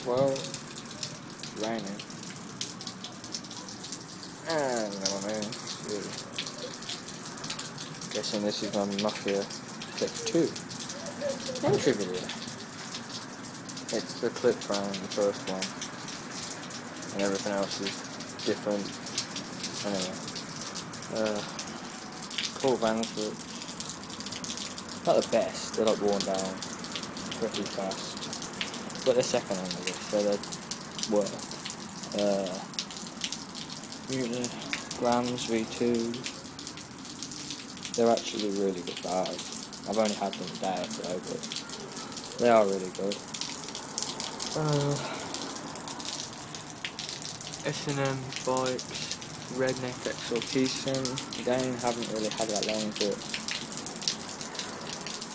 Well, it's raining. And you know what I mean? Really. Guessing this is my Mafia clip2 entry video. It's the clip frame, the first one, and everything else is different. Anyway, cool vans, but not the best. They're like worn down pretty fast, but they're second hand, I guess, so they're worth. Mutiny Glams V2. They're actually really good bars. I've only had them a day or so, but they are really good. S&M bikes, redneck XLT. Again, haven't really had that long, but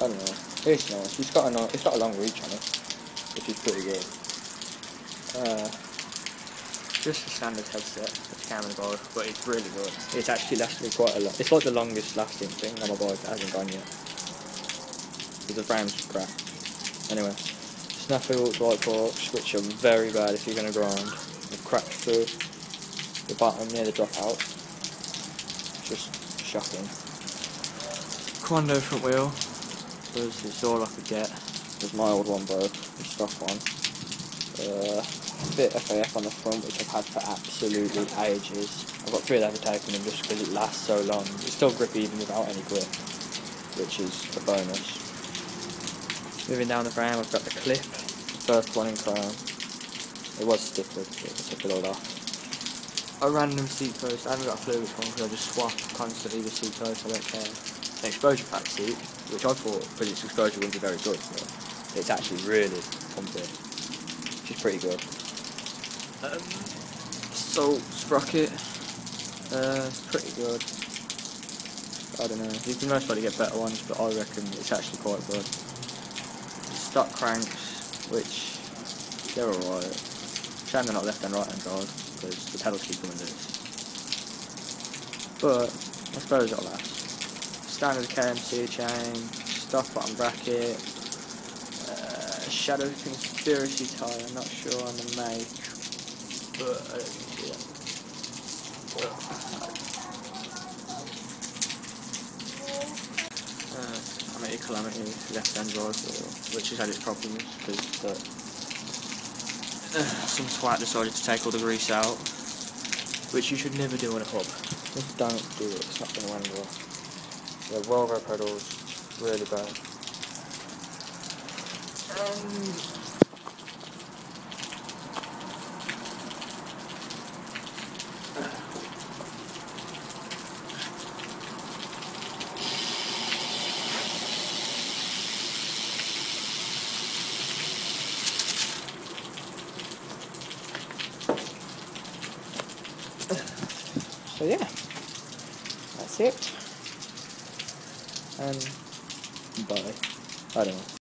I don't know. It's nice. It's got a long reach on it, which is pretty good. Just a standard headset, it's camera bike, but it's really good. It's actually lasted me quite a lot. It's like the longest lasting thing on my bike that hasn't gone yet. Because the frame's crap. Anyway, snafu ultralite forks, which are very bad if you're going to grind. They've cracked through the bottom near the dropout. Just shocking. Quando front wheel, because it's all I could get. Because my old one broke, the stock one. Bit FAF on the front, which I've had for absolutely ages. I've got 3 leather tape in them just because it lasts so long. It's still grippy even without any grip, which is a bonus. Moving down the frame, I've got the clip, first one in chrome. It was stickered, but I took it all off. A random seat post, I haven't got a clue which one because I just swap constantly the seat post, I don't care. An exposure pack seat, which I thought, because its exposure wouldn't be very good, but it's actually really comfy, which is pretty good. So, sprocket, pretty good. I don't know, you can most likely get better ones, but I reckon it's actually quite good. Stock cranks, which they're alright. Shame they're not left and right hand drive, because the pedals keep coming loose. But I suppose it'll last. Standard KMC chain, stock bottom bracket, Shadow Conspiracy tyre, I'm not sure on the make, but I don't see it. Amity calamity left hand drive, which has had its problems because some twat decided to take all the grease out, which you should never do on a hub. Just don't do it, it's not going to end well. The Volvo pedals, really bad. So yeah, that's it. And bye. I don't know.